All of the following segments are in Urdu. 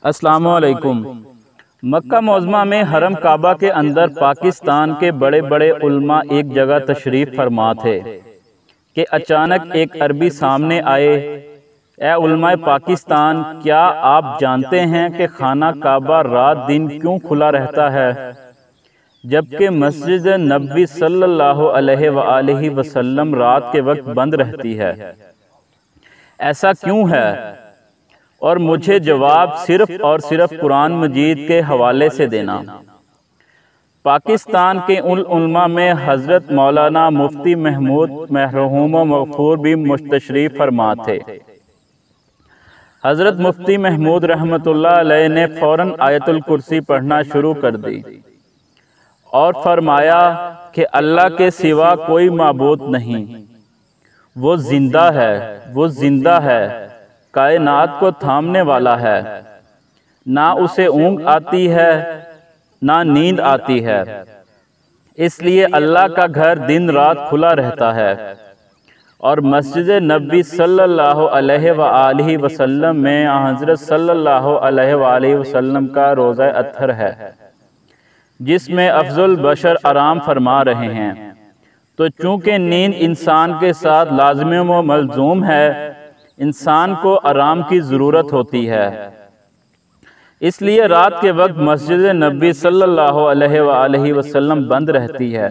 السلام علیکم۔ مکہ معظمہ میں حرم کعبہ کے اندر پاکستان کے بڑے بڑے علماء ایک جگہ تشریف فرما تھے کہ اچانک ایک عربی سامنے آئے۔ اے علماء پاکستان، کیا آپ جانتے ہیں کہ خانہ کعبہ رات دن کیوں کھلا رہتا ہے جبکہ مسجد نبوی صلی اللہ علیہ وآلہ وسلم رات کے وقت بند رہتی ہے؟ ایسا کیوں ہے؟ اور مجھے جواب صرف اور صرف قرآن مجید کے حوالے سے دینا۔ پاکستان کے ان علماء میں حضرت مولانا مفتی محمود مرحوم و مغفور بھی تشریف فرما تھے۔ حضرت مفتی محمود رحمۃ اللہ علیہ نے فوراً آیت الکرسی پڑھنا شروع کر دی اور فرمایا کہ اللہ کے سوا کوئی معبود نہیں، وہ زندہ ہے، وہ زندہ ہے، کائنات کو تھامنے والا ہے، نہ اسے اونگ آتی ہے نہ نیند آتی ہے، اس لیے اللہ کا گھر دن رات کھلا رہتا ہے، اور مسجد نبوی صلی اللہ علیہ وآلہ وسلم میں حضرت صلی اللہ علیہ وآلہ وسلم کا روضہ اطہر ہے جس میں افضل بشر آرام فرما رہے ہیں۔ تو چونکہ نیند انسان کے ساتھ لازم و ملزوم ہے، انسان کو آرام کی ضرورت ہوتی ہے، اس لیے رات کے وقت مسجد نبوی صلی اللہ علیہ وآلہ وسلم بند رہتی ہے،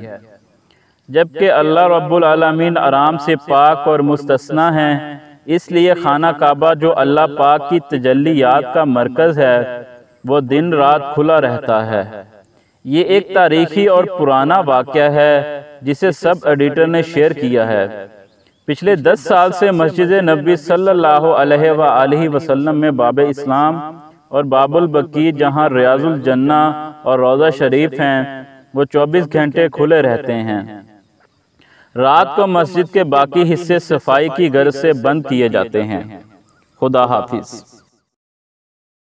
جبکہ اللہ رب العالمین آرام سے پاک اور مستثنیٰ ہیں، اس لیے خانہ کعبہ جو اللہ پاک کی تجلیات کا مرکز ہے وہ دن رات کھلا رہتا ہے۔ یہ ایک تاریخی اور پرانا واقعہ ہے جسے سب ایڈیٹر نے شیئر کیا ہے۔ پچھلے 10 سال سے مسجد نبوی صلی اللہ علیہ وآلہ وسلم میں باب اسلام اور باب البقیع جہاں ریاض الجنہ اور روضہ شریف ہیں وہ 24 گھنٹے کھلے رہتے ہیں۔ رات کو مسجد کے باقی حصے صفائی کی غرض سے بند کیے جاتے ہیں۔ خدا حافظ۔